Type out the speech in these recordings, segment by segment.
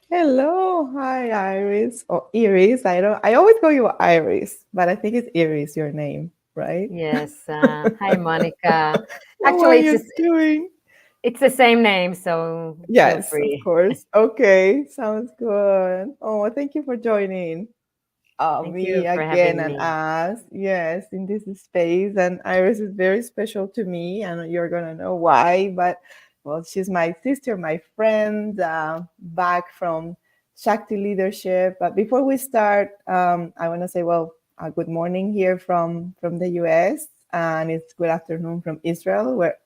Hello, hi Iris or Iris. I always call you Iris, but I think it's Iris your name, right? Yes. Hi, Monica. How are Actually, you doing? it's the same name, so feel Yes, of free. course. Okay, sounds good. Oh, thank you for joining Thank me you for again having and me. us. Yes, in this space. And Iris is very special to me, and you're gonna know why. But well, she's my sister, my friend, back from Shakti Leadership. But before we start, I want to say, well, good morning here from the US, and it's good afternoon from Israel, where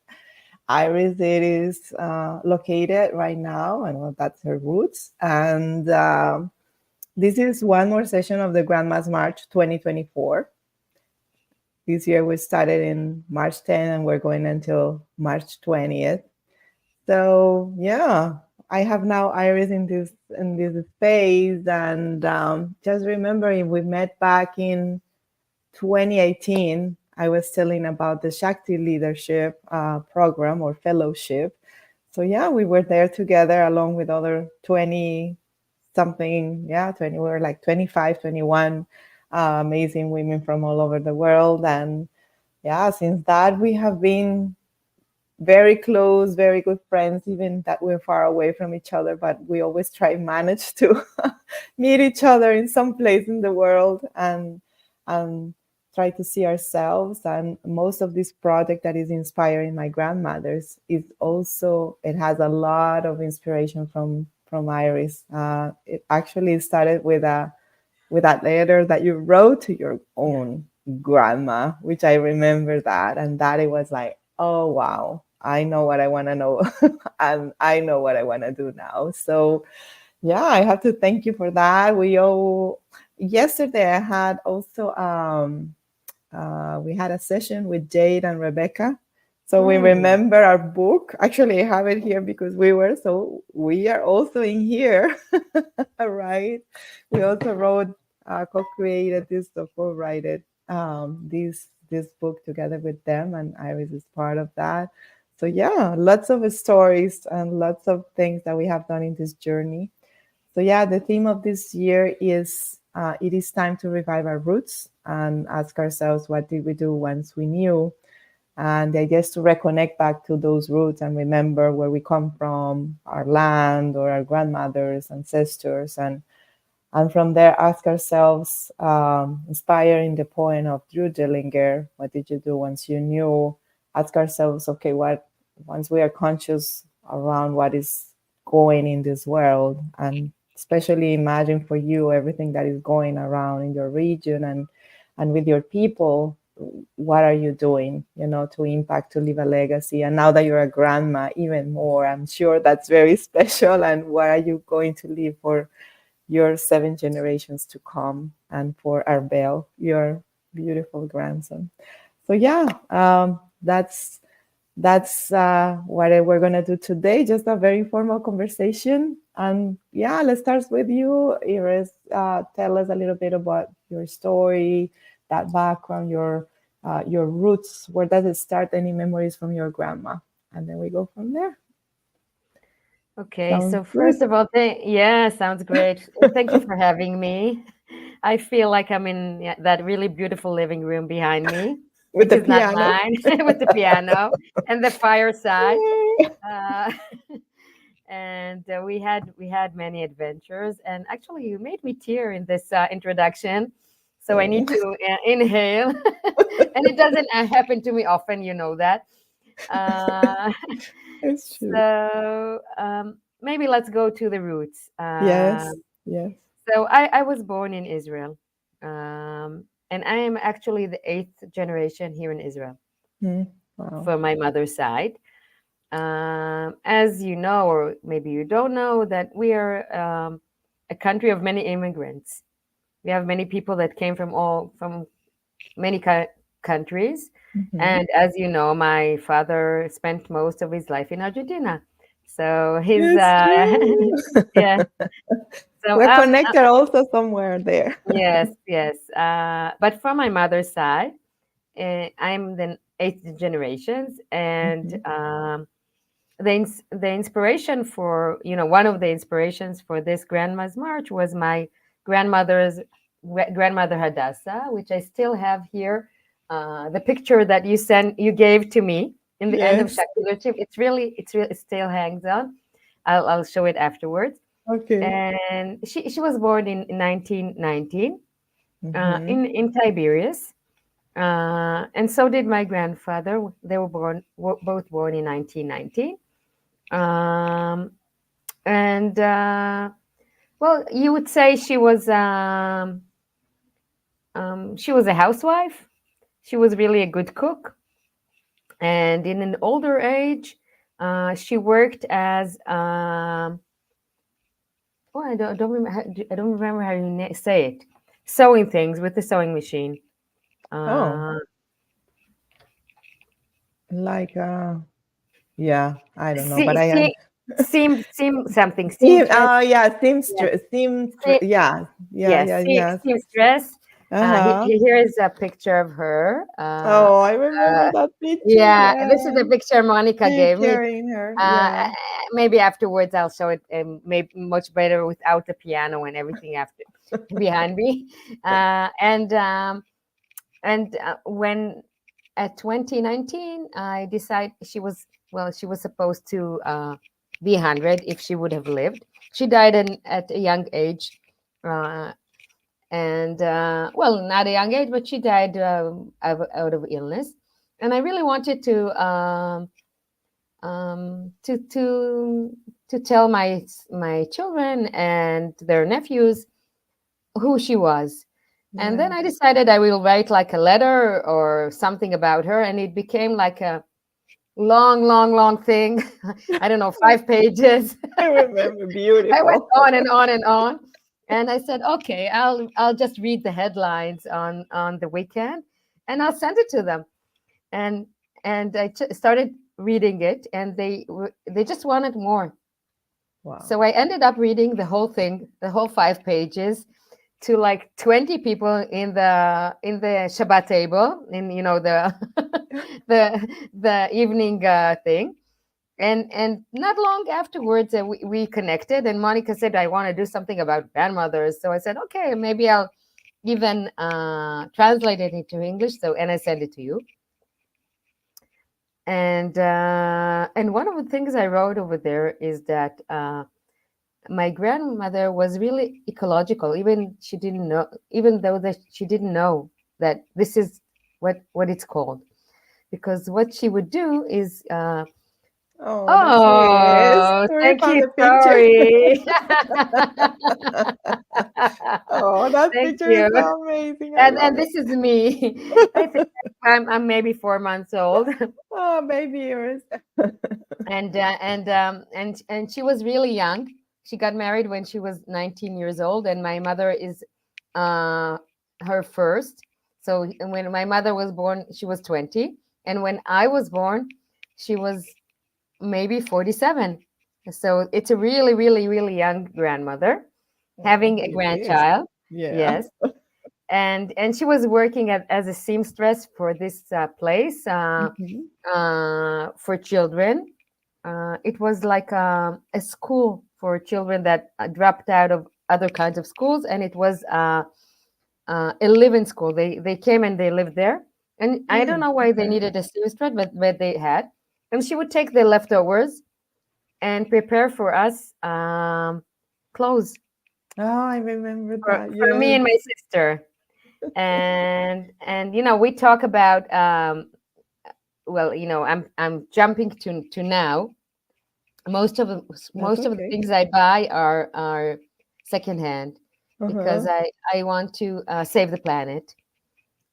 Iris it is located right now, and well, that's her roots. And this is one more session of the Grandma's March 2024. This year we started in March 10 and we're going until March 20th. So yeah, I have now Iris in this space, and just remembering we met back in 2018. I was telling about the Shakti Leadership Program or Fellowship. So yeah, we were there together along with other 20 something, yeah, 20, we were like 25, 21 amazing women from all over the world. And yeah, since that, we have been very close, very good friends, even that we're far away from each other, but we always try and manage to meet each other in some place in the world and try to see ourselves. And most of this project that is inspiring my grandmothers is also, it has a lot of inspiration from Iris. It actually started with that letter that you wrote to your Yeah. own grandma, which I remember that. And that it was like, oh, wow, I know what I want to know. And I know what I want to do now. So, yeah, I have to thank you for that. Yesterday I had also, we had a session with Jade and Rebecca. So we Mm, remember our book. Actually, I have it here because we are also in here, right? We also wrote, co-created this, or co-wrote this book together with them, and Iris is part of that. So yeah, lots of stories and lots of things that we have done in this journey. So yeah, the theme of this year is it is time to revive our roots and ask ourselves what did we do once we knew, and the idea is to reconnect back to those roots and remember where we come from, our land or our grandmothers, ancestors, and from there ask ourselves, inspiring the poem of Drew Dillinger, what did you do once you knew? Ask ourselves, okay, what once we are conscious around what is going in this world, and especially imagine for you everything that is going around in your region and with your people, what are you doing, to impact, to leave a legacy? And now that you're a grandma, even more, I'm sure that's very special. And what are you going to leave for your 7 generations to come, and for Arbel, your beautiful grandson? So yeah, that's what we're gonna do today. Just a very informal conversation. And yeah, let's start with you, Iris. Tell us a little bit about your story, that background, your roots. Where does it start? Any memories from your grandma? And then we go from there. okay. Sounds So good. first of all, yeah, sounds great. Thank you for having me. I feel like I'm in that really beautiful living room behind me, With which the is not piano. mine, with the piano and the fireside. Uh, and we had many adventures. And actually, you made me tear in this introduction, so I need to inhale, and it doesn't happen to me often, you know that. Uh, It's true. so maybe let's go to the roots. Yes, yes. So I was born in Israel, and I am actually the eighth generation here in Israel Mm, wow. for my mother's side. As you know, or maybe you don't know, that we are a country of many immigrants. We have many people that came from many countries, Mhm. and as you know, my father spent most of his life in Argentina. So his It's true. yeah. So We're connected also somewhere there. yes, yes. But from my mother's side, I'm the eighth generations, and Mhm. the inspiration for, one of the inspirations for this grandma's march was my grandmother's grandmother Hadassah, which I still have here. The picture that you gave to me in the end of Yes. Shakti, it still hangs on. I'll show it afterwards. Okay. And she was born in 1919 Mm-hmm. in Tiberias. And so did my grandfather. They both born in 1919. Um, and well, you would say she was a housewife. She was really a good cook, and in an older age, she worked as oh, I don't remember how you say it, sewing things with the sewing machine. Oh, Uh, like yeah, I don't know, but see, I see, am seamstress. yeah, Yes, seamstress, yeah, yeah, yes, yeah, yes. seamstress. Uh-huh. Here is a picture of her. Oh, I remember that picture. Yeah, this is Yeah. the picture Monica Me gave me. carrying her. Uh, Yeah. Maybe afterwards I'll show it, maybe much better without the piano and everything after behind me. When at 2019, I decided she was supposed to be 100 if she would have lived. She died at a young age. Uh, and well, not a young age, but she died out of illness. And I really wanted um, to to to tell my children and their nephews who she was. And then Yes. I decided I will write like a letter or something about her, and it became like a long, long, long thing. I don't know, 5 pages. I remember. I went Beautiful. on and on and on. And I said, okay, I'll just read the headlines on the weekend, and I'll send it to them. And I started reading it, and they just wanted more. Wow. So I ended up reading the whole thing, the whole 5 pages, to like 20 people in the Shabbat table, in the the evening thing. And not long afterwards, we connected, and Monica said, I want to do something about grandmothers. So I said, okay, maybe I'll even translate it into English. And I sent it to you. And one of the things I wrote over there is that my grandmother was really ecological. Even though that she didn't know that this is what it's called, because what she would do is Oh, that's sweet. oh, Sorry, thank found you. the picture. Sorry. Oh, that Thank picture is you. so amazing. I And love this is it. me. I think I'm maybe 4 months old. Oh, baby ears. And she was really young. She got married when she was 19 years old, and my mother is uh, her first. So when my mother was born, she was 20, and when I was born, she was maybe 47. So it's a really, really, really young grandmother Oh, having a it is. grandchild. Yeah. Yes, and she was working as a seamstress for this place Mhm. for children. It was like a school for children that dropped out of other kinds of schools, and it was a living school. They came and they lived there, and I don't Mm, know why they okay. needed a seamstress, but they had. And she would take the leftovers and prepare for us clothes Oh, I remember that. for me Yes. and my sister. And we talk about well, I'm jumping to now. most of the That's most of the okay. things I buy are secondhand, because Uh-huh. I want to save the planet.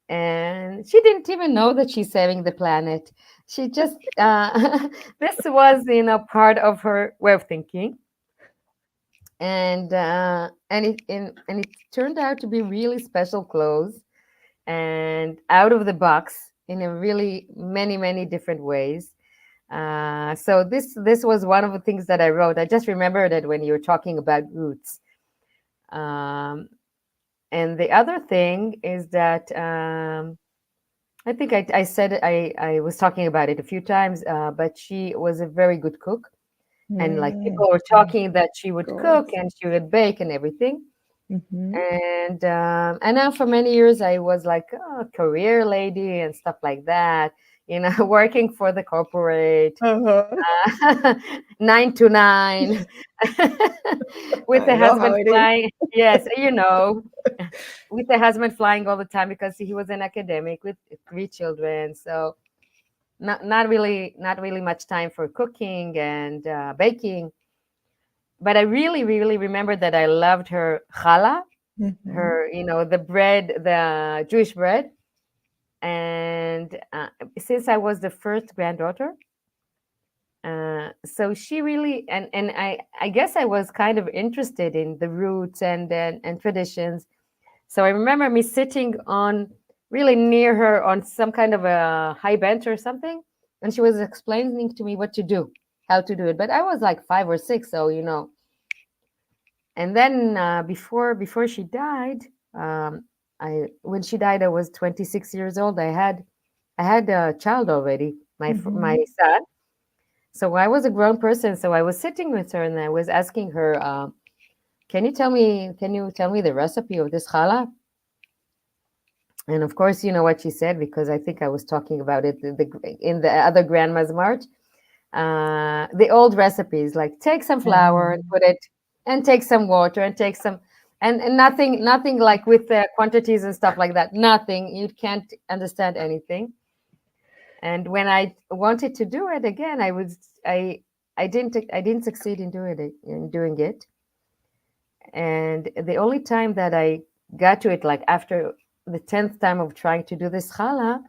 And she didn't even know that she's saving the planet. She just this was part of her way of thinking. And it turned out to be really special clothes, and out of the box in a really many different ways. So this was one of the things that I wrote. I just remembered it when you were talking about roots. Um, and the other thing is that I think I said it, I was talking about it a few times, but she was a very good cook. And like Mm, people were of talking that she would cook course. and she would bake and everything. Mm-hmm. And now for many years I was like a career lady and stuff like that, working for the corporate, Uh-huh. 9 to 9, with I the know how husband it is. flying. Yes, with the husband flying all the time because he was an academic with 3 children. So not really much time for cooking and baking. But I really, really remember that I loved her challah, Mm-hmm. the bread, the Jewish bread. And since I was the first granddaughter, so she really, and I guess I was kind of interested in the roots and traditions. So I remember me sitting on really near her on some kind of a high bench or something, and she was explaining to me what to do, how to do it. But I was like 5 or 6, so. And then before she died, I when she died, I was 26 years old. I had a child already, my Mm-hmm. son. So I was a grown person. So I was sitting with her and I was asking her, can you tell me the recipe of this challah? And of course, you know what she said, because I think I was talking about it in the other grandma's march. The old recipes, like take some flour and Um, put it, and take some water and take some, and nothing like with the quantities and stuff like that. Nothing. You can't understand anything. And when I wanted to do it again, I didn't succeed in doing it. And the only time that I got to it, like after the 10th time of trying to do this challah,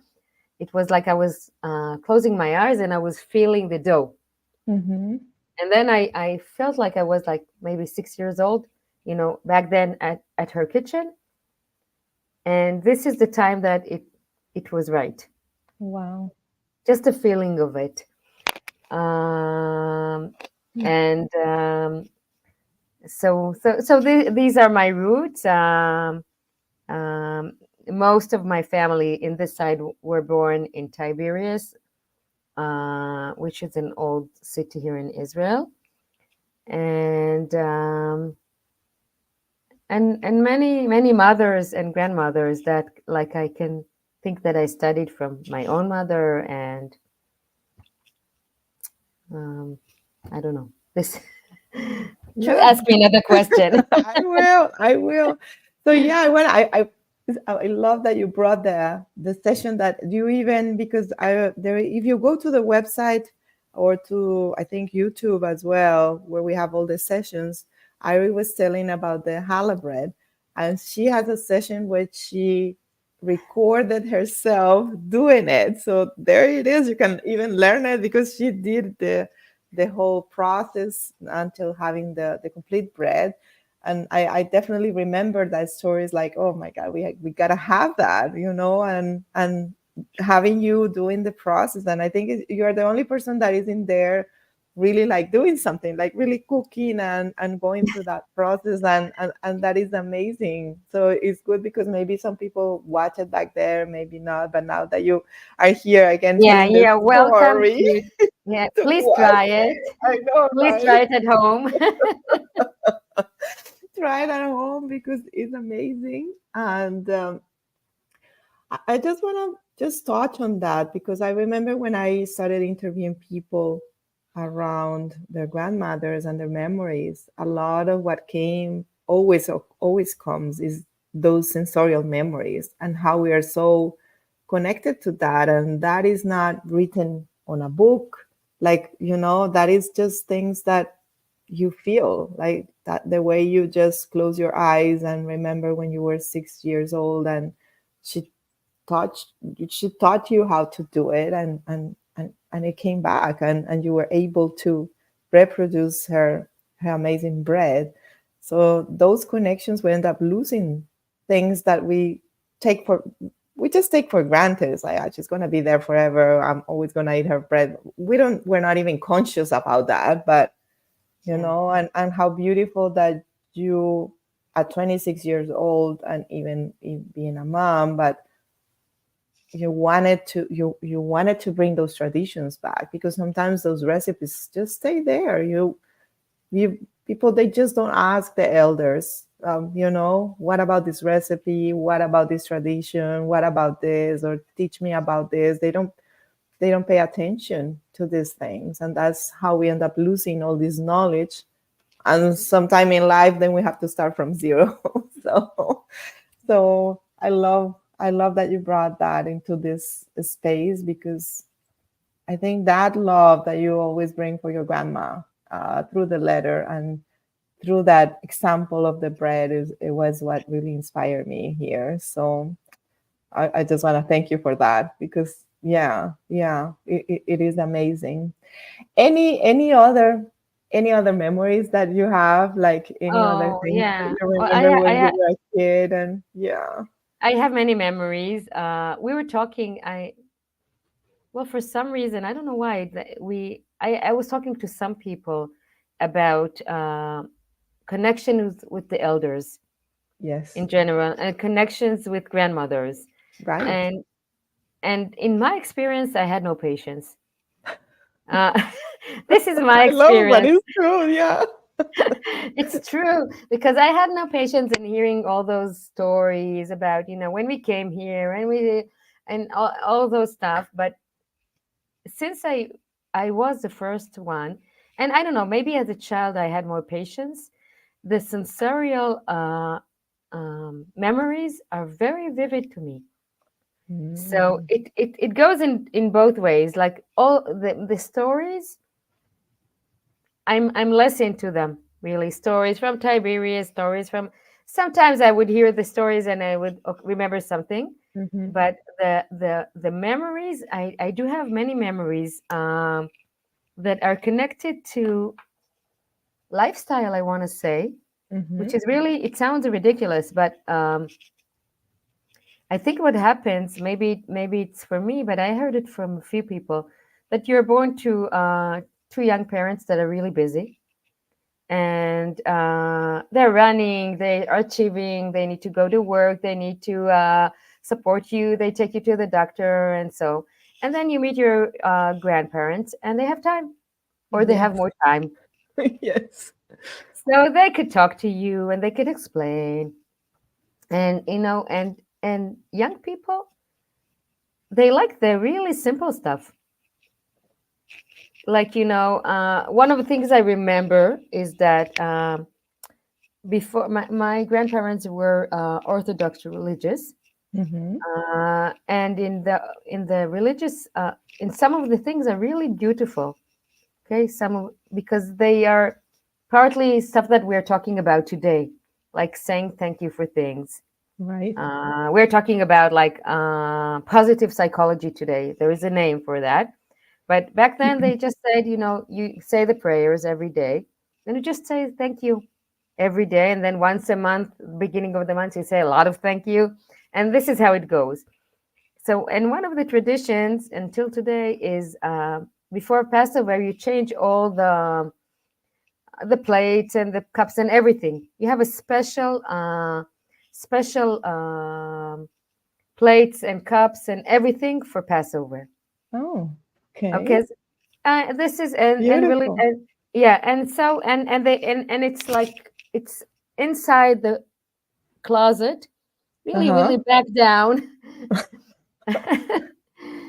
it was like I was closing my eyes and I was feeling the dough. mm-hmm. And then I felt like I was like maybe 6 years old, back then at her kitchen. And this is the time that it was right. Wow. Just a feeling of it. Um, and these are my roots. Um, Most of my family in this side were born in Tiberias, which is an old city here in Israel. And many mothers and grandmothers that, like, I can think that I studied from my own mother. And um, I don't know this. Yeah. Ask me another question. I will. I will. So yeah, when I love that you brought the session that you even because I there if you go to the website or to I think YouTube as well where we have all the sessions, Ari was telling about the challah bread, and she has a session where she recorded herself doing it. So there it is. You can even learn it because she did the whole process until having the complete bread. And I definitely remember that stories like, oh my God, we gotta have that, and having you doing the process. And I think you're the only person that is in there really like doing something, like really cooking and going through that process. And that is amazing. So it's good because maybe some people watch it back there, maybe not. But now that you are here again Yeah, telling the yeah. Welcome story, to. Yeah, to please watch try it. it. I know, Please right? try it at home. Try it at home because it's amazing. And I just want to just touch on that because I remember when I started interviewing people around their grandmothers and their memories, a lot of what came always comes is those sensorial memories and how we are so connected to that. And that is not written on a book. Like, that is just things that you feel like that the way you just close your eyes and remember when you were 6 years old and she taught she taught you how to do it and it came back and you were able to reproduce her amazing bread. So those connections we end up losing things that we just take for granted. It's like, she's going to be there forever, I'm always going to eat her bread. We're not even conscious about that. But Yeah. and how beautiful that you at 26 years old and even being a mom, but you wanted to bring those traditions back, because sometimes those recipes just stay there. You people, they just don't ask the elders, what about this recipe, what about this tradition, what about this, or teach me about this. They don't pay attention to these things, and that's how we end up losing all this knowledge. And sometime in life, then we have to start from zero. So I love that you brought that into this space, because I think that love that you always bring for your grandma, through the letter and through that example of the bread, it was what really inspired me here. So I just want to thank you for that, because yeah, it is amazing. Any other memories that you have, like any other Oh, things that yeah. you Well, remember when you were a kid? And yeah. I have many memories. We were talking. Well, for some reason, I don't know why, I was talking to some people about connections with the elders Yes. in general and connections with grandmothers. Right. And in my experience, I had no patience. Uh, this is my I love, but experience. it's true. Yeah. It's true because I had no patience in hearing all those stories about, when we came here and all those stuff. But since I was the first one, and I don't know, maybe as a child I had more patience. The sensorial memories are very vivid to me. So Mm. it goes in both ways. Like all the stories, I'm less into them really. Stories from Tiberias, stories from. Sometimes I would hear the stories and I would remember something, Mm-hmm. but the memories, I do have many memories that are connected to lifestyle, I want to say, Mm-hmm. which is really, it sounds ridiculous, but I think what happens, maybe it's for me, but I heard it from a few people, that you're born to young parents that are really busy, and they're running, they are achieving, they need to go to work, they need to support you, they take you to the doctor, and then you meet your grandparents, and they have time, or they have Yes. more time, Yes. so they could talk to you and they could explain, and and young people, they like the really simple stuff. Like, one of the things I remember is that before, my grandparents were Orthodox religious, Mm-hmm. and in the religious, in some of the things are really beautiful. Okay, because they are partly stuff that we're talking about today, like saying thank you for things. Right. We're talking about like positive psychology today. There is a name for that. But back then, they just said, you say the prayers every day, and you just say thank you every day. And then once a month, beginning of the month, you say a lot of thank you. And this is how it goes. So, and one of the traditions until today is before Passover, you change all the plates and the cups and everything. You have a special plates and cups and everything for Passover. Oh, okay. Okay, this is and really Beautiful. yeah, and so and it's like it's inside the closet, really, Uh-huh. really back down.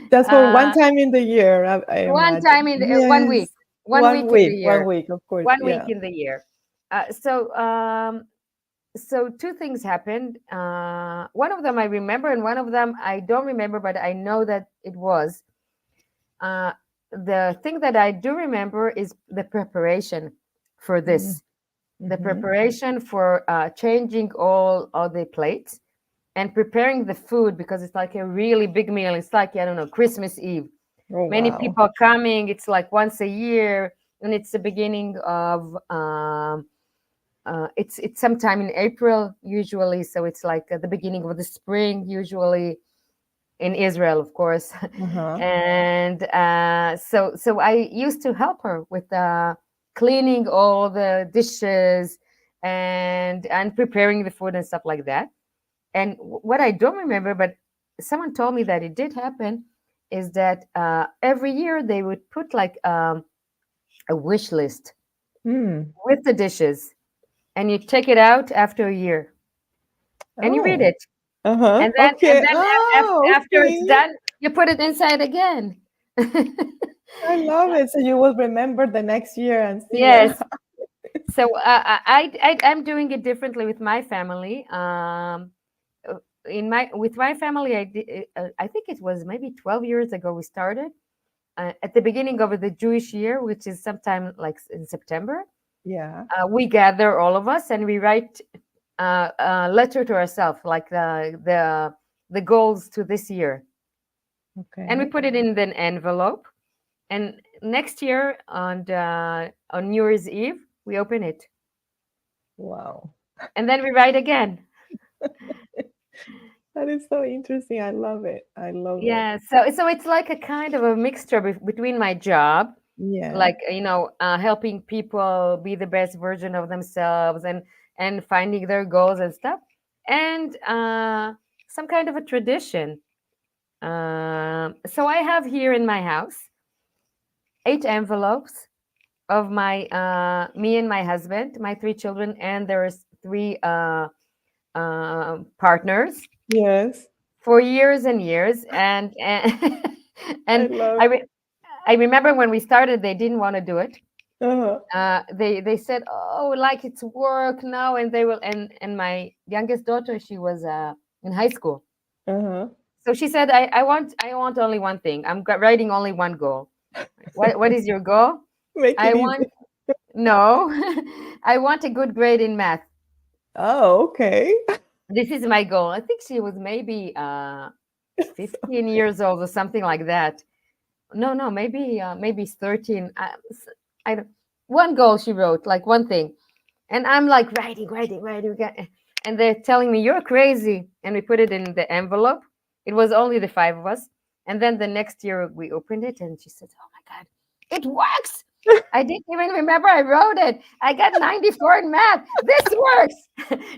That's for one uh, time in the year, I one imagine. time in one week, Yes. one week in the One year, week, of course. one week Yeah. in the year. So two things happened. One of them I remember, and one of them I don't remember, but I know that it was. Uh, the thing that I do remember is the preparation for this, the Mm-hmm. preparation for changing all the plates and preparing the food, because it's like a really big meal. It's like, I don't know, Christmas Eve. Oh, Many wow. people are coming. It's like once a year, and it's the beginning of it's sometime in April usually. So it's like at the beginning of the spring usually in Israel, of course. Uh-huh. And so I used to help her with cleaning all the dishes and preparing the food and stuff like that. And what I don't remember, but someone told me that it did happen, is that every year they would put like a wish list Hmm. with the dishes, and you take it out after a year and you read Oh. it, Uh-huh. and Okay. then Oh, after it's okay. done, you put it inside again. I love it. So you will remember the next year and see what. Yes. So I'm doing it differently with my family. In my with my family, I think it was maybe 12 years ago we started at the beginning of the Jewish year, which is sometime like in September. Yeah. We gather all of us and we write a letter to ourselves, like the goals to this year, and we Okay. put it in an envelope. And next year on New Year's Eve, we open it, Wow. and then we write again. That is so interesting. I love it. I love it. Yeah, so it's like a kind of a mixture between my job, Yeah. like helping people be the best version of themselves and finding their goals and stuff, and some kind of a tradition. So I have here in my house 8 envelopes of my me and my husband, my 3 children, and there's 3 partners Yes. for years and years, and I and love I it. re- I remember when we started, they didn't want to do it. Uh-huh. They said, "Oh, like it's work now," and they will. And my youngest daughter, she was in high school, Uh-huh. so she said, "I want only one thing. I'm writing only one goal. What is your goal? Make I it want easy. no, I want a good grade in math. Oh, okay. This is my goal." I think she was maybe 15 years old or something like that. No, no, maybe it's 13. I don't, one goal she wrote, like one thing. And I'm like writing, writing, writing. And they're telling me, "You're crazy." And we put it in the envelope. It was only the 5 of us. And then the next year we opened it and she said, "Oh my God, it works. I didn't even remember I wrote it. I got 94 in math. This works."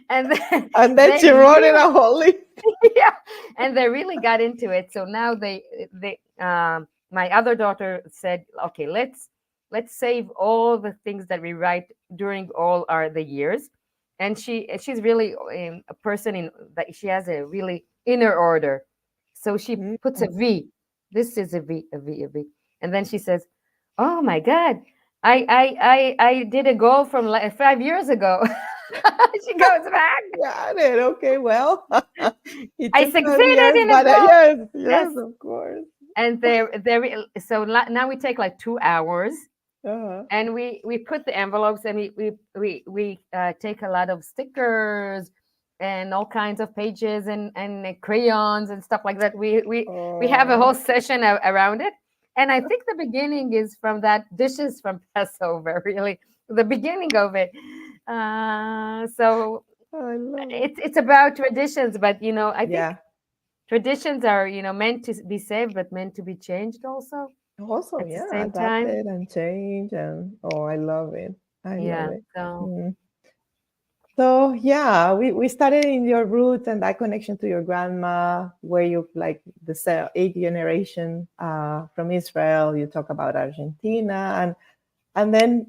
And then And then they she wrote it really, a whole list. yeah, and they really got into it. So now my other daughter said, "Okay, let's save all the things that we write during all our the years." And she's really a person in that she has a really inner order. So she Mm. puts a V. This is a V, a V, a V. And then she says, "Oh my God, I did a goal from 5 years ago." She goes back. Got it. Okay, well, it I took some succeeded years, in a but goal. yes, Yes. yes, of course. And so now we take like 2 hours, Uh-huh. and we put the envelopes, and we take a lot of stickers and all kinds of pages and crayons and stuff like that. We have a Oh, whole session around it. And I think the beginning is from that dishes from Passover, really, the beginning of it. So I love it. it's about traditions, but I think Yeah. traditions are, meant to be saved, but meant to be changed also Also, at the yeah, same time. adapted and change and oh, I love it. I love Yeah. it. So, Mm. So yeah, we started in your roots and that connection to your grandma, where you like the eighth generation from Israel. You talk about Argentina, and then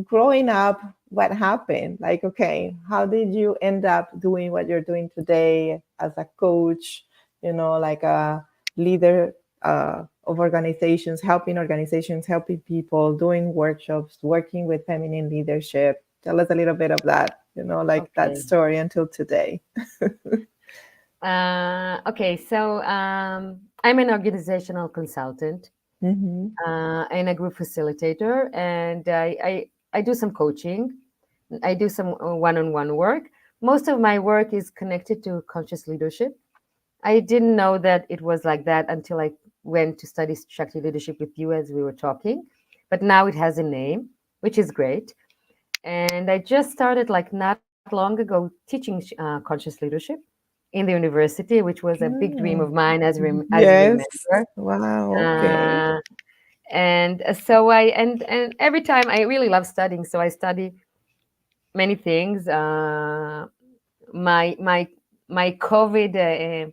growing up, what happened? Like, okay, how did you end up doing what you're doing today as a coach? Like a leader of organizations, helping people, doing workshops, working with feminine leadership. Tell us a little bit of that. Like that okay. story until today. Okay. So, I'm an organizational consultant Hmm. and a group facilitator, and I do some coaching. I do some one-on-one work. Most of my work is connected to conscious leadership. I didn't know that it was like that until I went to study Shakti leadership with you as we were talking. But now it has a name, which is great. And I just started like not long ago teaching conscious leadership in the university, which was a big dream of mine, as you Yes. remember. Wow. Okay. Uh, and every time I really love studying, so I study many things. My my my COVID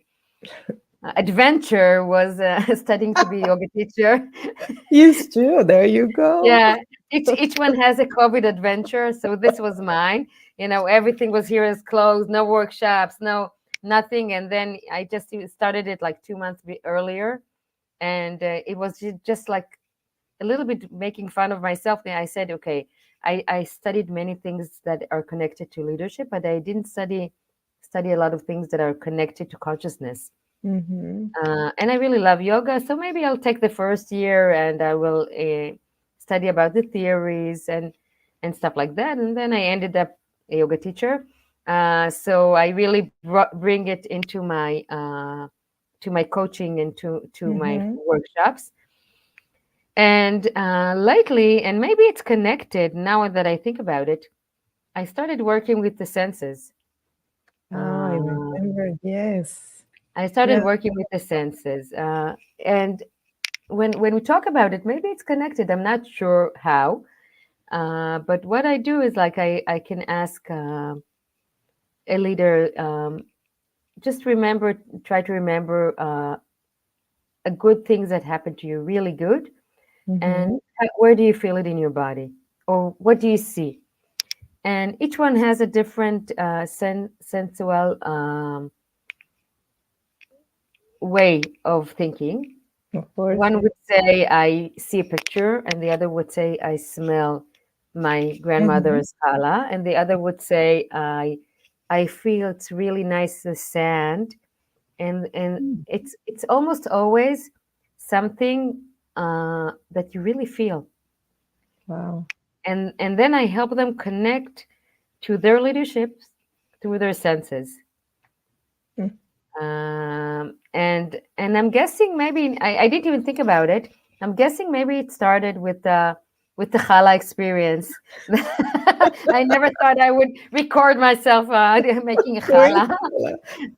adventure was studying to be a yoga teacher. Yes, true. There you go. Yeah, each one has a COVID adventure. So this was mine. Everything was here is closed, no workshops, no nothing. And then I just started it like 2 months earlier, and it was just like a little bit making fun of myself. Then I said, okay, I studied many things that are connected to leadership, but I didn't study a lot of things that are connected to consciousness. Mm-hmm. And I really love yoga, so maybe I'll take the first year and I will study about the theories and stuff like that. And then I ended up a yoga teacher. So I really bring it into my to my coaching and to my Mm-hmm. workshops. And lately, and maybe it's connected now that I think about it, I started working with the senses. Ah, I Uh, remember. Yes. I started Yeah. working with the senses, and when we talk about it, maybe it's connected. I'm not sure how, but what I do is like I can ask a leader, just try to remember a good things that happened to you, really good, and Mm-hmm. where do you feel it in your body, or what do you see? And each one has a different sensual way of thinking. Of course. One would say I see a picture, and the other would say I smell my Mm-hmm. grandmother's challah, and the other would say I feel it's really nice the sand, and it's almost always something that you really feel, Wow. and then I help them connect to their leadership through their senses. Mm. And I'm guessing maybe I didn't even think about it. I'm guessing maybe it started with the challah experience. I never thought I would record myself making a Doing challah. salad.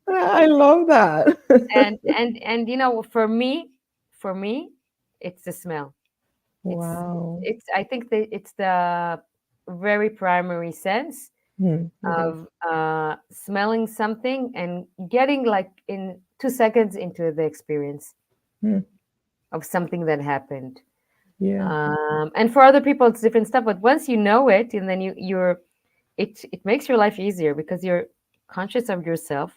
I love that. And for me, it's the smell. Wow. It's I think that it's the very primary sense It is. of smelling something and getting like in 2 seconds into the experience Mm. of something that happened. Yeah. And for other people, it's different stuff. But once you know it, and then it makes your life easier because you're conscious of yourself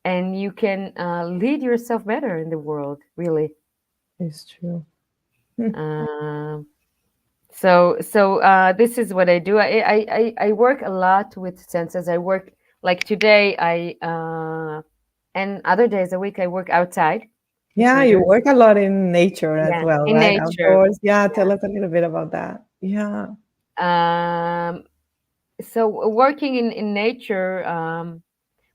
and you can lead yourself better in the world. Really. It's true. Mm. Um, so this is what I do. I work a lot with senses. I work like today. And other days a week I work outside, which Yeah, you means work a lot in nature as yeah, well, in right? nature. Outdoors. Yeah, tell us a little bit about that. Yeah. Um, so working in nature,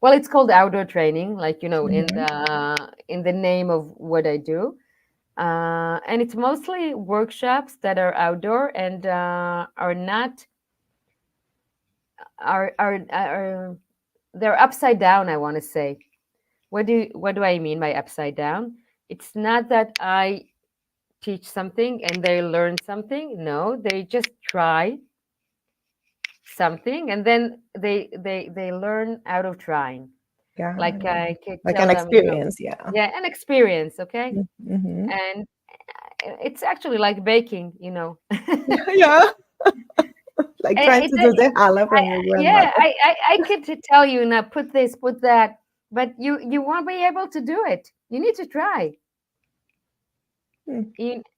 well, it's called outdoor training, like Mhm. in the name of what I do. And it's mostly workshops that are outdoor and are not are they're upside down. I want to say. What do I mean by upside down? It's not that I teach something and they learn something. No, they just try something and then they learn out of trying. Got Like it. I could Like tell an them, experience, yeah. yeah, an experience, okay? Mm-hmm. And it's actually like baking, Yeah, like trying It, to do the challah I, from your yeah, grandmother. I could tell you now, put this, put that, but you won't be able to do it. You need to try. Mm.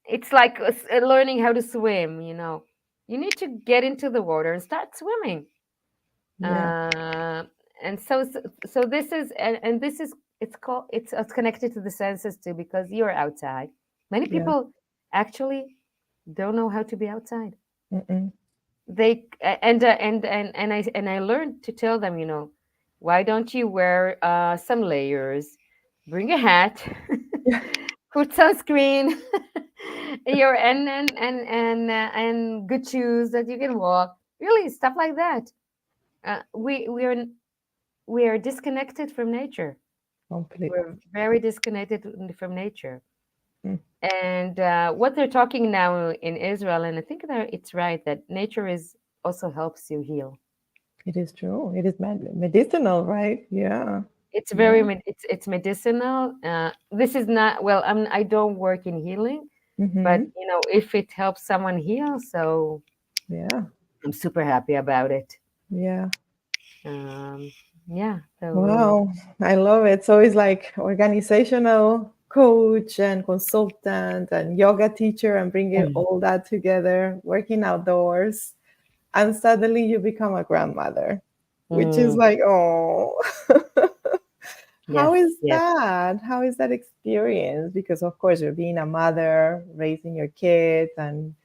It's like learning how to swim. You need to get into the water and start swimming. Yeah, Uh, and so this is and this is it's connected to the senses too because you're outside. Many yeah. people actually don't know how to be outside. Mm-mm. They and I learned to tell them, why don't you wear some layers, bring a hat, Yeah, put sunscreen, your and good shoes that you can walk. Really, stuff like that. We are disconnected from nature. We're completely. very disconnected from nature. Mm. And what they're talking now in Israel, and I think that it's right that nature is also helps you heal. It is true. It is medicinal, right? Yeah. It's Yeah. it's medicinal. This is not well. I don't work in healing, but Mm-hmm. if it helps someone heal, so Yeah. I'm super happy about it. Yeah. Um, yeah. So Wow, I love it. So it's like organizational coach and consultant and yoga teacher and bringing mm, all that together, working outdoors, and suddenly you become a grandmother, which is mm, like, oh, how yes, is yes, that? How is that experience? Because of course you're being a mother, raising your kids, and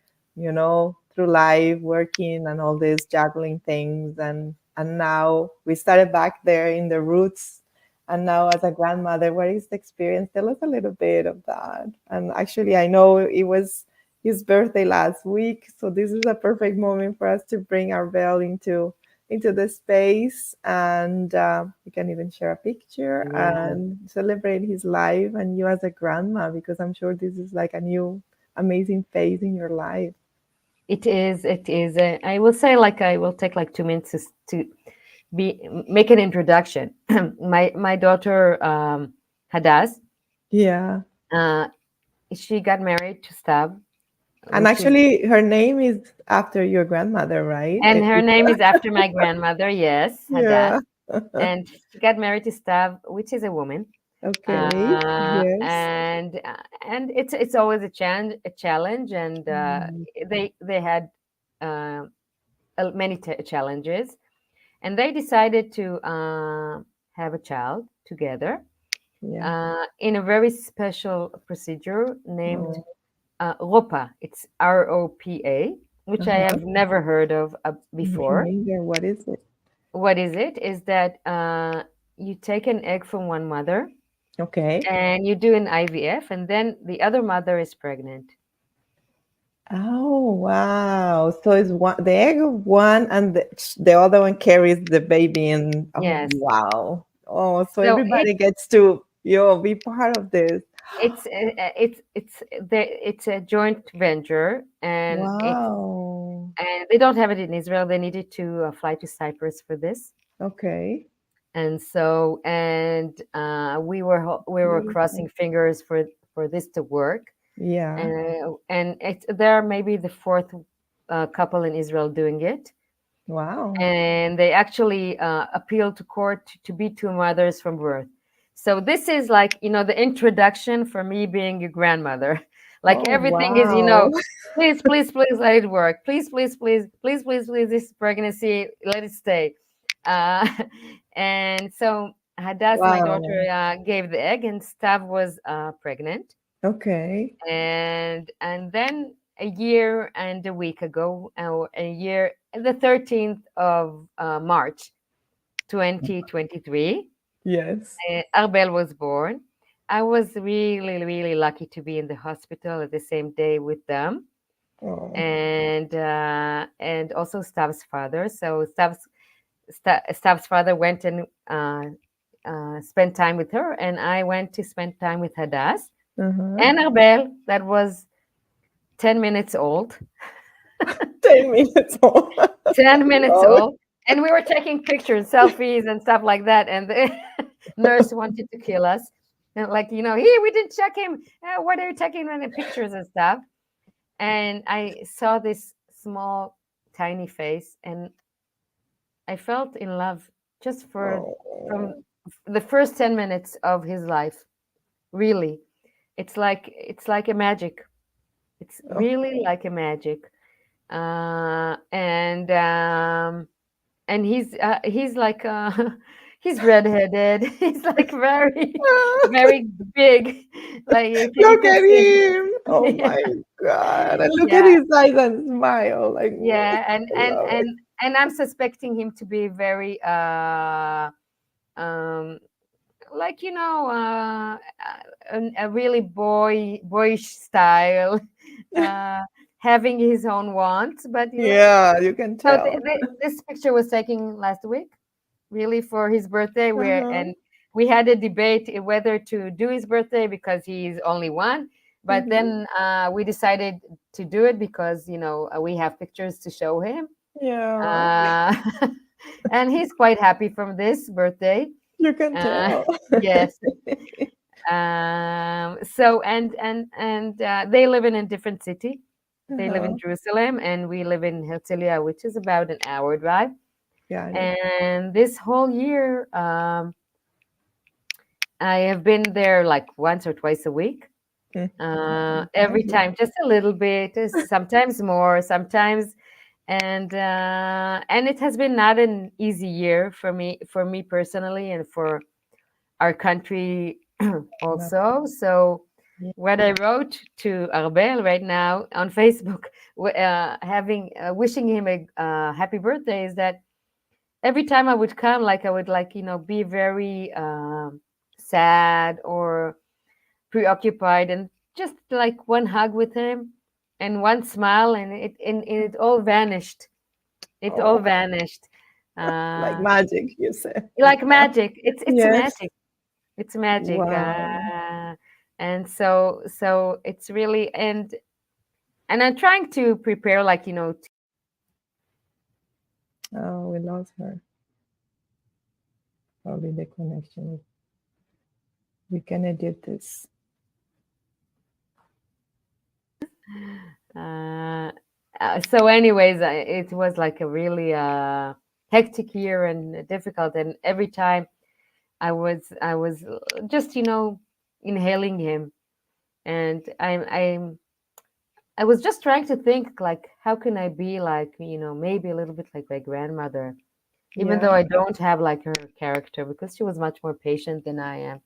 through life, working and all these juggling things, and now we started back there in the roots, and now as a grandmother, what is the experience? Tell us a little bit of that. And actually, I know it was his birthday last week, so this is a perfect moment for us to bring our bell into the space, and we can even share a picture yeah. and celebrate his life and you as a grandma, because I'm sure this is like a new amazing phase in your life. It is. It is. I will say, like, I will take like 2 minutes to be make an introduction. My daughter Hadass, Yeah. uh, she got married to Stab, And which is actually her name is after your grandmother, right? and her name is after my grandmother. Yes, Hadass, Yeah. and she got married to Stab, which is a woman. Okay. Yes. And it's always a challenge, and Mm, they had uh, many challenges, and they decided to have a child together yeah. in a very special procedure named Oh, ROPA. It's ROPA, which I uh-huh. have never heard of Me before. neither. What is it? What is it? Is that you take an egg from one mother Okay. and you do an IVF, and then the other mother is pregnant. Oh, wow. So it's one the egg of one and the other one carries the baby and oh Yes. wow. Oh, so So everybody gets to be part of this. it's a joint venture, Wow. and they don't have it in Israel. They needed to fly to Cyprus for this, Okay. and so we were Beautiful. crossing fingers for this to work, Yeah. and they're maybe the fourth couple in Israel doing it, Wow. and they actually appealed to court to be two mothers from birth. So this is like the introduction for me being a grandmother. Like Oh, everything is wow. please, please, please let it work. Please, please, please, please, please, please, this pregnancy, let it stay. Uh, and so Hadass, my Wow. daughter, gave the egg, and Stav was pregnant. Okay. And then a year and a week ago, or a year, the 13th of March 2023, Yes. Arbel was born. I was really, really lucky to be in the hospital at the same day with them, Oh. and also Stav's father. So Stav's father went and spent time with her, and I went to spend time with Hadass Uh-huh. and Arbel. That was 10 minutes old. 10 minutes old. 10 minutes Oh, old. And we were taking pictures, selfies, and stuff like that. And the nurse wanted to kill us. And like, here, we didn't check him. What are you taking any pictures and stuff? And I saw this small, tiny face, and I felt in love just from oh. the first 10 minutes of his life. Really. It's like a magic. It's Oh. really like a magic. And he's like he's redheaded. He's like very very big. Like you Look can at see him. him. Oh Yeah, my God. And look at yeah, his eyes and smile. Like, yeah. And I and love it. and and I'm suspecting him to be very um like a really boyish style, uh having his own wants, but Yeah, you can so tell. this picture was taken last week, really for his birthday. Uh-huh. And we had a debate whether to do his birthday because he's only one, but Hmm. then we decided to do it because we have pictures to show him, Yeah. uh, and he's quite happy from this birthday. You can Uh, tell. yes. So they live in a different city. They live in Uh-huh. Jerusalem, and we live in Herzliya, which is about an hour drive. Got it. And this whole year, I have been there like once or twice a week. Mm. I can Every imagine. time, just a little bit, sometimes more, sometimes, and it has been not an easy year for me personally, and for our country No. also. So Yeah. what I wrote to Arbel right now on Facebook, having wishing him a happy birthday, is that every time I would come, like I would like be very sad or preoccupied, and just like one hug with him and one smile, and it all vanished. It all Oh, vanished. like Uh, magic, you said. like magic. It's Yes. magic. It's magic. Wow. And so it's really, and I'm trying to prepare, like Oh, we lost her. Probably the connection. We can edit this. uh, so anyways, it was like a really hectic year and difficult, and every time I was just inhaling him, and I was just trying to think, like, how can I be like, maybe a little bit like my grandmother, even though Yeah. I don't have like her character, because she was much more patient than I am.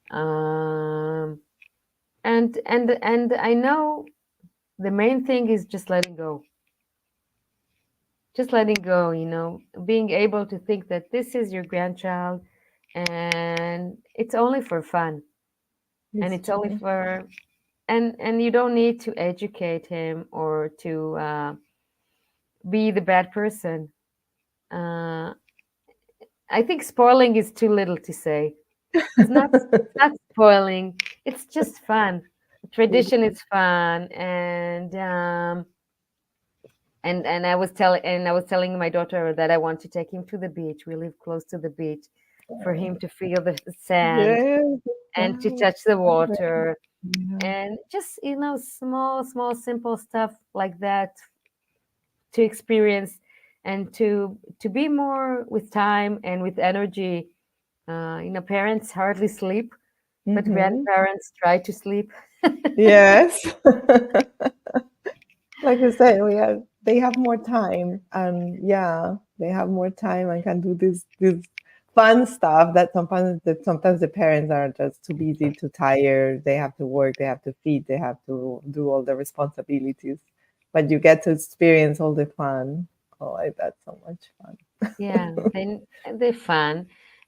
Um, and I know the main thing is just letting go, just letting go. Being able to think that this is your grandchild, and it's only for fun, and It's it's only true. for and you don't need to educate him or to be the bad person. Uh, I think spoiling is too little to say. It's not spoiling. It's just fun. It, Tradition is fun, and I was telling my daughter that I want to take him to the beach. We live close to the beach, for oh, him to feel the sand yes. and to Wow. touch the Okay. water, Yeah. and just small, small, simple stuff like that to experience, and to be more with time and with energy. Parents hardly sleep, but Mm-hmm. grandparents try to sleep. Yes. Like you said, they have more time, and yeah, they have more time and can do this fun stuff that sometimes the parents are just too busy, too tired. They have to work, they have to feed, they have to do all the responsibilities. But you get to experience all the fun. Oh, that's so much Yeah, fun. they're fun,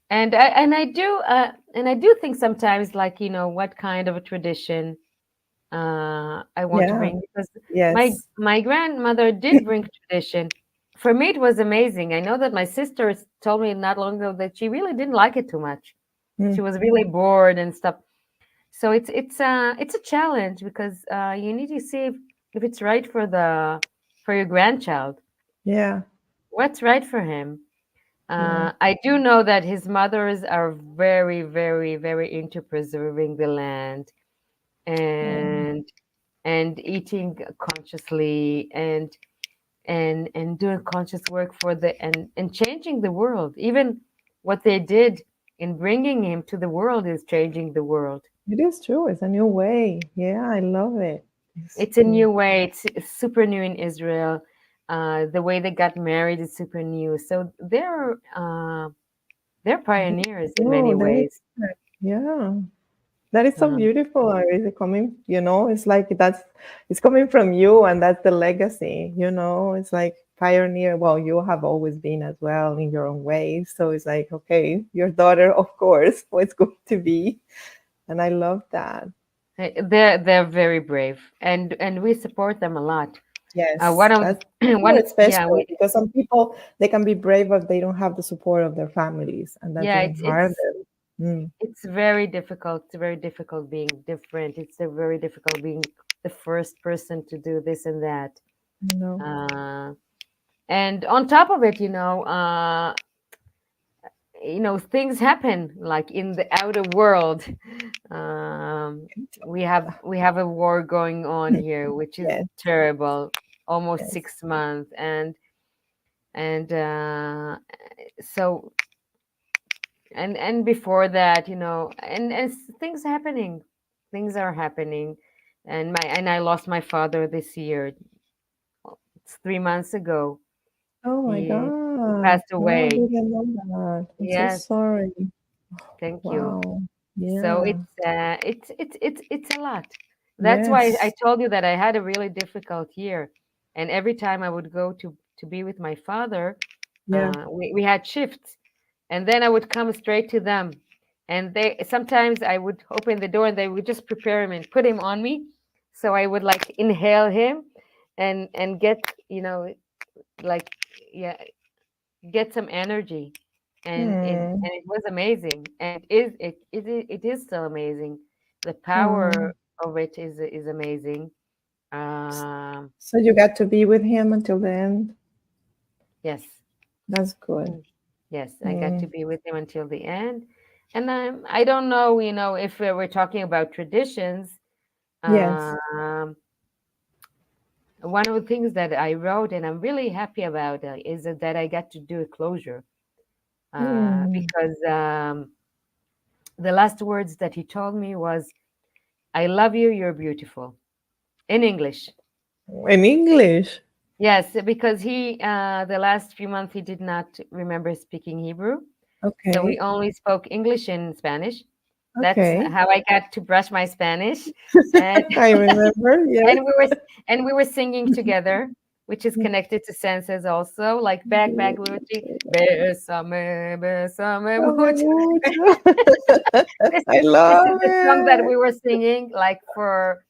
and I do think sometimes, like, what kind of a tradition I want to Yeah. bring, because my Yes. my grandmother did bring tradition. For me, it was amazing. I know that my sister told me not long ago that she really didn't like it too much. She Mm. was really bored and stuff. So it's a challenge, because you need to see if it's right for your grandchild. Yeah. What's right for him? Yeah. I do know that his mothers are very, very, very into preserving the land, Oh, and eating consciously, and doing conscious work for and changing the world. Even what they did in bringing him to the world is changing the world. it is true. It's a new way. Yeah, I love it. It's a new way. It's super new in Israel. The way they got married is super new. So they're pioneers in many Oh, that ways. is, yeah. That is so Um, beautiful. It's coming, it's like it's coming from you, and that's the legacy. It's like pioneer. Well, you have always been as well in your own way. So it's like, okay, your daughter, of course, what's going to be. And I love that. they're very brave, and we support them a lot. Yes, One of that's more yeah, special because some people they can be brave, but they don't have the support of their families, and that's yeah, even it's harder. it's Mm, it's very difficult. It's very difficult being different. Very difficult being the first person to do this and that. you know. Uh, and on top of it, things happen like in the outer world. um, we have a war going on here, which is Yes, terrible, almost yes. 6 months. And so and before that, things happening, things are happening. And I lost my father this year. It's 3 months ago. Oh my He God. passed No, I away. didn't know that. I'm so Yes, sorry. thank you. Wow. So Yeah. it's a lot. That's why I Yes. told you that I had a really difficult year. And every time I would go to be with my father, Yeah. we had shifts, and then I would come straight to them. And they sometimes I would open the door and they would just prepare him and put him on me, so I would like inhale him and get, like, yeah, get some energy. And Hmm. it was amazing, and it is still amazing. The Hmm. power of it is amazing. um So you got to be with him until the end. yes. That's good. Mm. Yes, I got Mm. to be with him until the end. And I don't know, if we're talking about traditions. Yes. um One of the things that I wrote and I'm really happy about, is that I got to do a closure, Mm. because the last words that he told me was, "I love you, you're beautiful," in English. In English. Yes, because the last few months he did not remember speaking Hebrew, so we Okay. only spoke English and Spanish. That's Okay. how I got to brush my Spanish, and I remember. Yes. and we were and we were singing together, which is connected to senses also. Like back, we would sing "Besame Sabe mucho." mucho. This I this love is the song that it. we were singing like for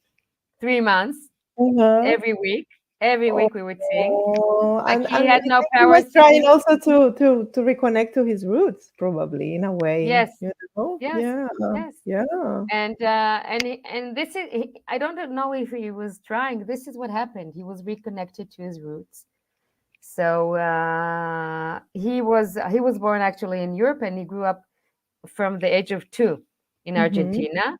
3 months. Uh-huh. Every week we would sing. Oh, Like he and had you no think he was powers to trying sing. also to reconnect to his roots, probably in a way, Yes, you know? yes, Yeah, yes. yeah. And this is I don't know if he was trying. This is what happened. He was reconnected to his roots. So he was born actually in Europe, and he grew up from the age of 2 in Mm-hmm. Argentina.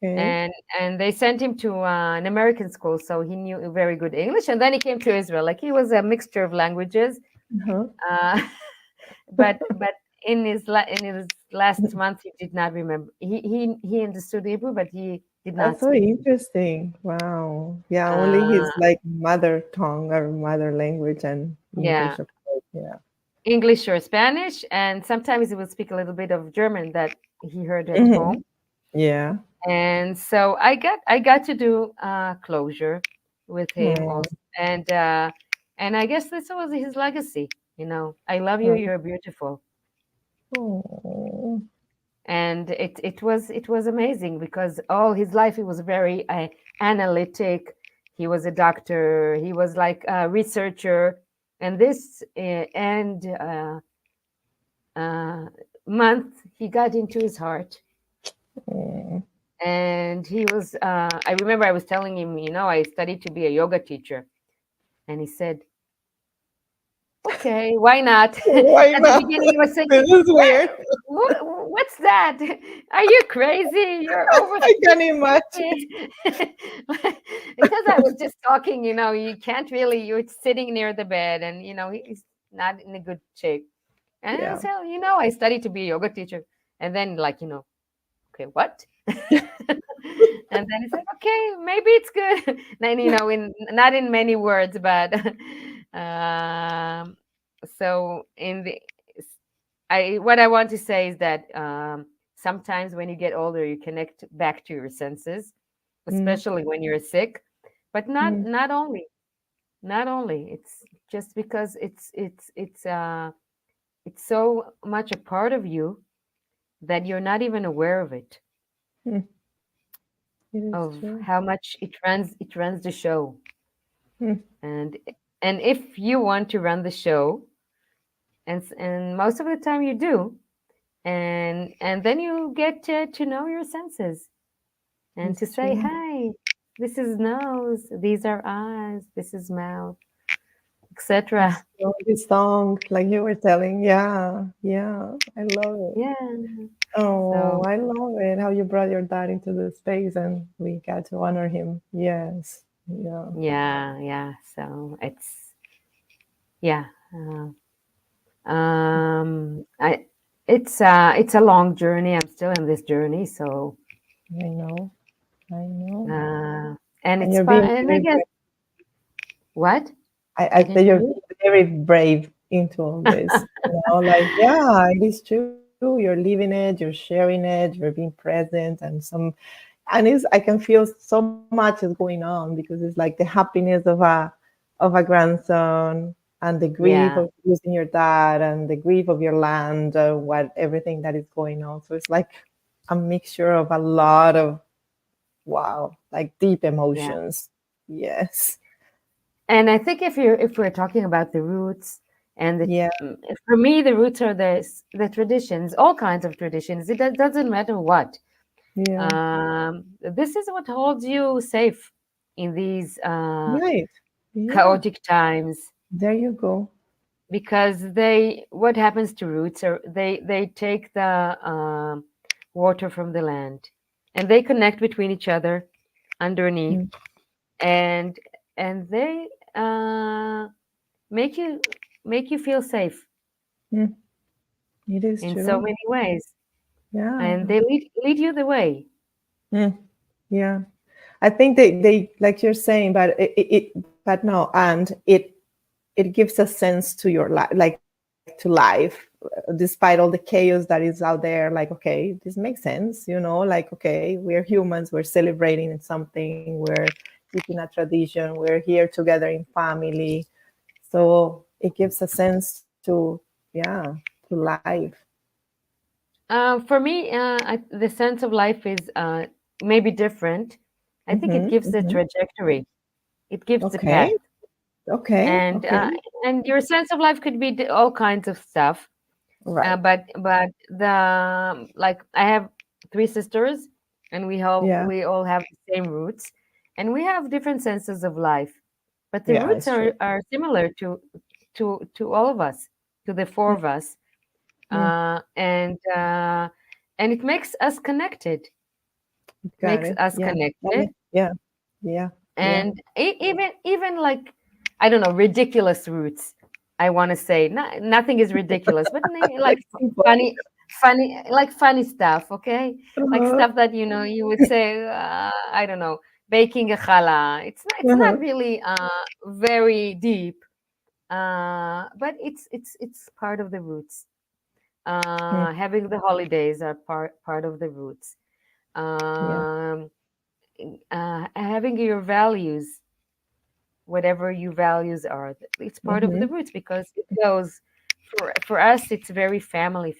Okay. And they sent him to an American school, so he knew very good English. And then he came to Israel. Like he was a mixture of languages. Uh-huh. Uh, but in his last month, he did not remember. He understood Hebrew, but he did That's not so speak. interesting. Wow. Yeah, only Uh, his like mother tongue or mother language and yeah, English, of course. Yeah. English or Spanish, and sometimes he would speak a little bit of German that he heard at Hmm. home. Yeah. And so I got to do closure with him Oh, also. And I guess this was his legacy. I love you. You're beautiful. oh. And it was amazing, because all his life he was very analytic. He was a doctor. He was like a researcher. And this end uh, month, he got into his heart. Oh. And I remember I was telling him, I studied to be a yoga teacher. And he said, "Okay, why not?" Why At the not? beginning, he was This thinking, is "What? weird. What's that? Are you crazy? You're I can imagine. overthinking." Because I was just talking, you can't really, you're sitting near the bed, and, he's not in a good shape. And I Yeah. said, I studied to be a yoga teacher. And then, like, "Okay, what?" And then he said, "Okay, maybe it's good." Then, in not in many words, but um, so in the I what I want to say is that sometimes when you get older, you connect back to your senses, Mm, especially when you're sick. But not mm, not only not only it's just because it's so much a part of you that you're not even aware of it, mm. It is of true. how much it runs the show. Mm, And and if you want to run the show, and most of the time you do, and then you get to know your senses, and to it's say, true. "Hi, this is nose, these are eyes, this is mouth, etc. This song, like you were telling, yeah, yeah, I love it. Yeah. Oh, So I love it how you brought your dad into the space and we got to honor him. Yes, yeah, yeah, yeah. So yeah. I it's a long journey. I'm still in this journey, so I know, I know. and And it's you're fun. being And I very guess brave. what I I say didn't you're hear you. being very brave into all this. Like, yeah, it is true. You're living it, you're sharing it, you're being present, and it's I can feel so much is going on because it's like the happiness of a grandson and the grief of Yeah, losing your dad and the grief of your land, what everything that is going on. So it's like a mixture of a lot of wow, like deep yeah. emotions. Yes. And I think if we're talking about the roots and Yeah. for me the roots are the traditions, all kinds of traditions. It doesn't matter what. Yeah. This is what holds you safe in these Right. Yeah. chaotic times There you go. because what happens to roots are they take the water from the land and they connect between each other underneath Mm, and and they uh, make you make you feel safe mm, it is in so true. many ways Yeah. and they lead you the way. Mm, yeah. I think they like you're saying, but but no, and it gives a sense to your life, like to life, despite all the chaos that is out there. Like, okay, this makes sense, like, okay, we're humans, we're celebrating in something, we're keeping a tradition, we're here together in family. So it gives a sense yeah, to life. For me, the sense of life is maybe different. I think it Mm-hmm, gives the mm-hmm. trajectory, it gives the Okay, path, okay, and okay. your sense of life could be all kinds of stuff. Right. But the like I have three sisters, and Yeah, we all have the same roots, and we have different senses of life. But the yeah, roots it's true. are similar to all of us, to the four Mm, of us, mm, uh, and uh, and it makes us connected. got Makes it. us Yeah, connected, yeah, yeah, yeah. and even like I don't know ridiculous roots. I want to say nothing is ridiculous, but like Like simple. funny stuff. Okay, like Uh-huh, stuff that you would say. I don't know, baking a challah. It's uh-huh. not really very deep, but it's part of the roots. Mm, Having the holidays are part of the roots. yeah. Um, Having your values, whatever your values are, it's part of Mm-hmm. the roots because it goes for us. It's very family,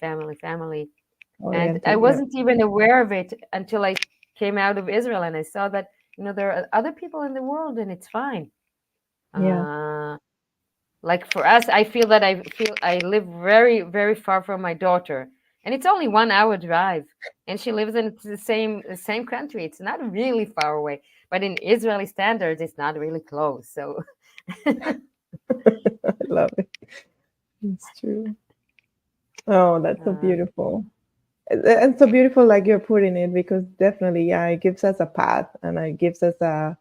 and I Oriented. Yeah, wasn't even aware of it until I came out of Israel and I saw that there are other people in the world and it's fine. yeah. Uh, like for us, I feel I live very far from my daughter, and it's only 1 hour drive, and she lives in the same country. It's not really far away, but in Israeli standards, it's not really close. So I love it. It's true. Oh, that's so uh, beautiful. And so beautiful, like you're putting it, because definitely, yeah, it gives us a path and it gives us a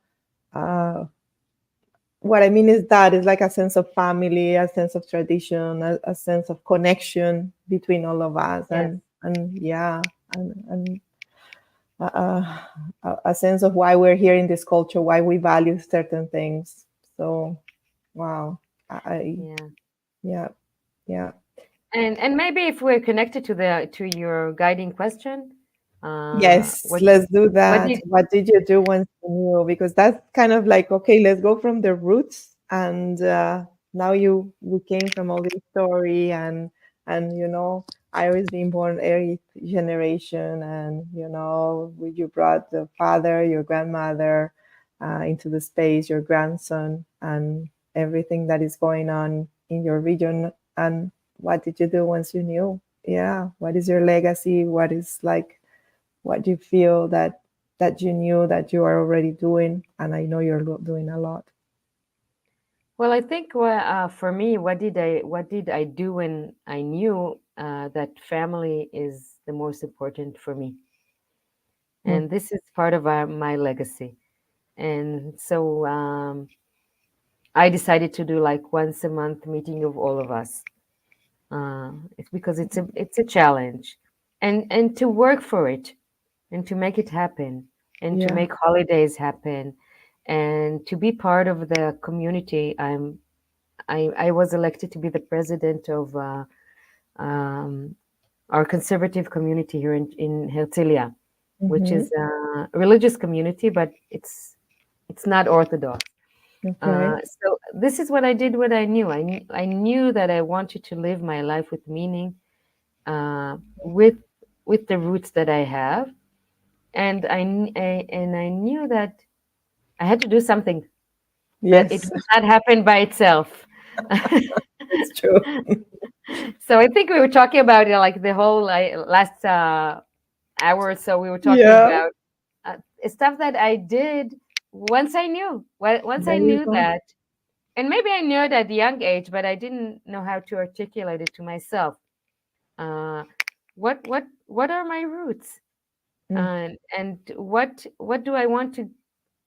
what I mean is that it's like a sense of family, a sense of tradition, a sense of connection between all of us, yes, and yeah, and uh, a sense of why we're here in this culture, why we value certain things. So, wow, yeah. yeah, yeah. And maybe if we're connected to your guiding question, Yes, what let's do what that. did What did you do once you knew? Because that's kind of like, okay, let's go from the roots, and now you came from all this story, and I was being born early generation, and you brought the father, your grandmother, into the space, your grandson, and everything that is going on in your region. And what did you do once you knew? Yeah, what is your legacy? What is like what do you feel that you knew that you are already doing? And I know you're doing a lot. Well, I think for me, what did I do when I knew that family is the most important for me, Mm, and this is part of my legacy. And so I decided to do like once a month meeting of all of us. It's because it's a challenge, and to work for it, and to make it happen, and to yeah. make holidays happen, and to be part of the community. I was elected to be the president of um, our conservative community here in Herzliya, which Mm-hmm. is a religious community, but it's not orthodox. Okay. So this is what I did. What I knew, I knew that I wanted to live my life with meaning, uh, with with the roots that I have, and I knew that I had to do something, that it Yes, would not happen by itself. it's true. So I think we were talking about like the whole last hour or so. We were talking Yeah. about stuff that I did once I knew. Well, once There I you knew go. that, and maybe I knew it at a young age, but I didn't know how to articulate it to myself. Uh, what are my roots? Mm, And what do I want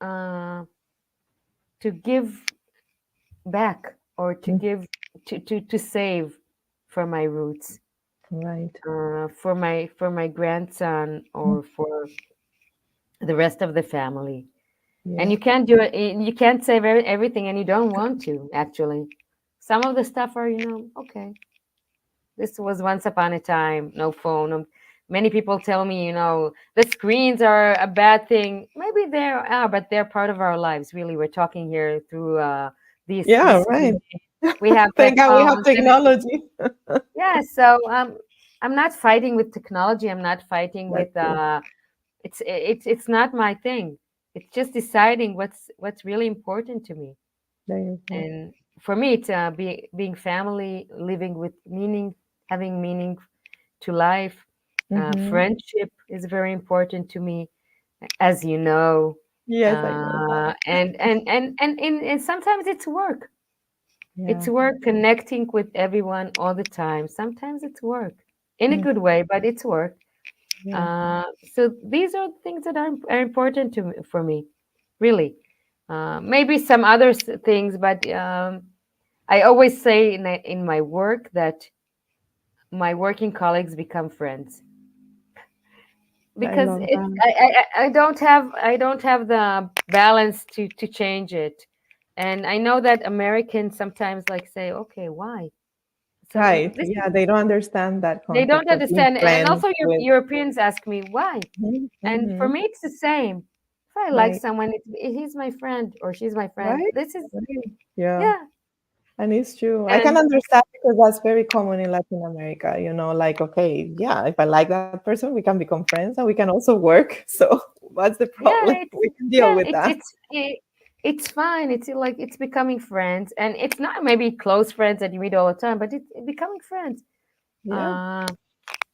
uh, to give back, or to mm, give, to save for my roots, right. for my grandson, Mm, or for the rest of the family. And yeah. you can't do it. You can't save everything, and you don't want to actually. Some of the stuff are, okay. This was once upon a time, no phone. Many people tell me, the screens are a bad thing. Maybe they are, but they're part of our lives. Really, we're talking here through this Yeah, right. screen. We have the Thank God we have phones, and technology. yeah. So I'm not fighting with technology. I'm not fighting That's with true. it's not my thing. It's just deciding what's really important to me. There you go. And for me, it's being family, living with meaning, having meaning to life. Mm-hmm. Friendship is very important to me, as you know. Yes, I know that. And sometimes it's work. It's Yeah. work connecting with everyone all the time. Sometimes it's work in a Mm, good way, but it's work. yeah. So these are things that are important for me, really. Maybe some other things, but I always say in my work that my working colleagues become friends, I because love that. I don't have the balance to change it. And I know that Americans sometimes like say, okay, why? So Right. this is, Yeah, they don't understand that they don't concept of being understand. And friends also with. Europeans ask me why. And for Mm-hmm. me, it's the same. If I like Right. someone, he's my friend or she's my friend. Right. This is, Right. Yeah. yeah. And it's true. I can And understand because that's very common in Latin America. Like, okay, yeah, if I like that person, we can become friends and we can also work. So what's the yeah, problem? it's, We can deal yeah, with it's, that. it's, it, it's fine. It's like it's becoming friends, and it's not maybe close friends that you meet all the time, but it's becoming friends. Yeah. Uh,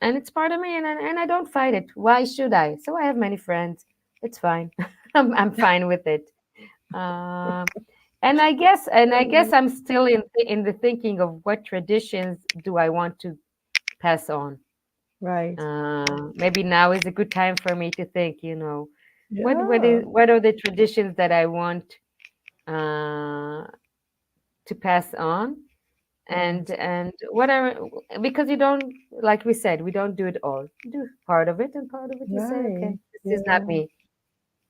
and it's part of me, and I don't fight it. Why should I? So I have many friends. It's fine. I'm fine with it. Um, and I guess I'm still in the thinking of what traditions do I want to pass on. Right. Maybe now is a good time for me to think. Yeah. What are the traditions that I want uh, to pass on, and Right. and what are, because you don't, like we said, we don't do it all. You do part of it, and part of it you say, okay, Right. this is not Yeah. me.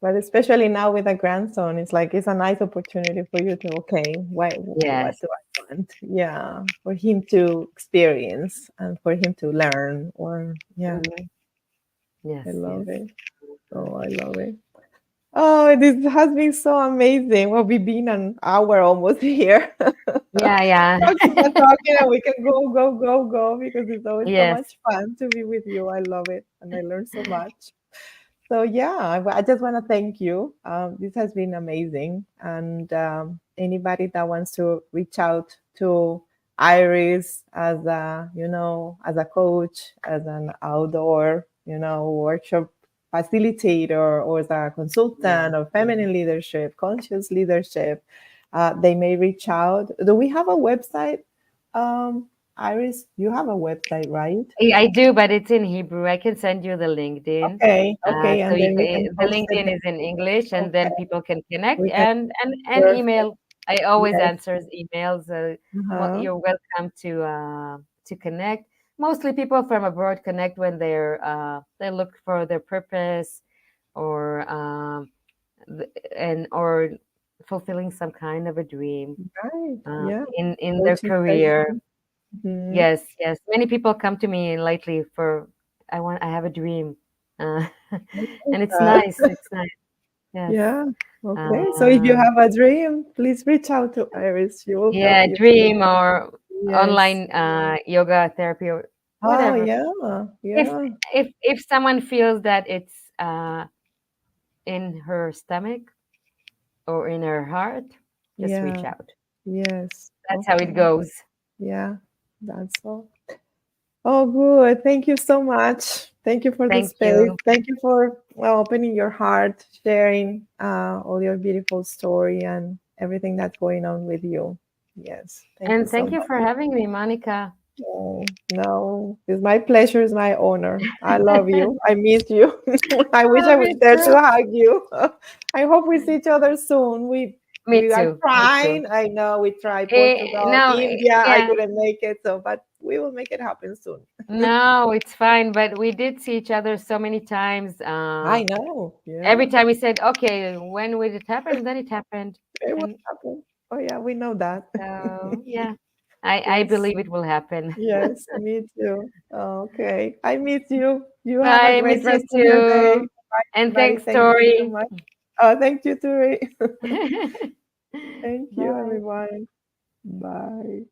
But especially now with a grandson, it's like it's a nice opportunity for you to, okay, what Yes. do I want? Yeah. For him to experience and for him to learn or yeah, Mhm. I Yes. love Yes. it. Oh, I love it. Oh, this has been so amazing. Well, we've been an hour almost here. Yeah. Yeah. Talking and talking, and we can go, go, go, go because it's always so Yes. much fun to be with you. I love it, and I learned so much. So yeah, I just want to thank you. This has been amazing, and anybody that wants to reach out to Iris as as a coach, as an outdoor, workshop facilitator, or as a Yeah. consultant, or feminine leadership, conscious leadership. they may reach out. Do we have a website? Iris, you have a website, right? I do, but it's in Hebrew. I can send you the LinkedIn. Okay, okay, So and you then we can the post it LinkedIn there. is in English, and then Okay, people can connect we can. and Perfect. email. I always Yes. answers emails. Uh-huh. You're welcome to connect. Mostly people from abroad connect when they look for their purpose or and or fulfilling some kind of a dream Right. Yeah. in their Coaching career. session. Mhm. Yes, yes. Many people come to me lately for I have a dream. Uh, I like and it's that. nice. It's nice. Yes. Yeah. Okay. So if you Um, have a dream, please reach out to Iris. She will help yeah, you to. dream or Yes. online yoga therapy or Oh, whatever. yeah. If Yeah. if someone feels that it's in her stomach or in her heart, just Yeah. reach out. Yes. That's how it Okay. goes. Yeah. That's all. Oh, good. Thank you so much. Thank you for the Thank space. you. Thank you for, well, opening your heart, sharing all your beautiful story and everything that's going on with you. Yes. Thank you And so thank you much. for having me, Monica. Oh, no, it's my pleasure, it's my honor. I love you. I miss you. I wish I Oh, was me there to too. hug you. I hope we see each other soon. Me We are too. Me too. trying. I know we tried Portugal, No, India. I yeah. couldn't make it, so but we will make it happen soon. No, it's fine. But we did see each other so many times. I know. Every Yeah. time we said, "Okay, when will it happen?" Then it happened, It will and happen. Oh yeah, we know that. so yeah, I Yes. believe it will happen. Yes, me too. Okay. I miss you. You have a I great miss you rest of your day. too, Bye, and everybody. thanks, Thank you so Tori. much. Oh, thank you, Turi. Thank you, Bye. everyone. Bye.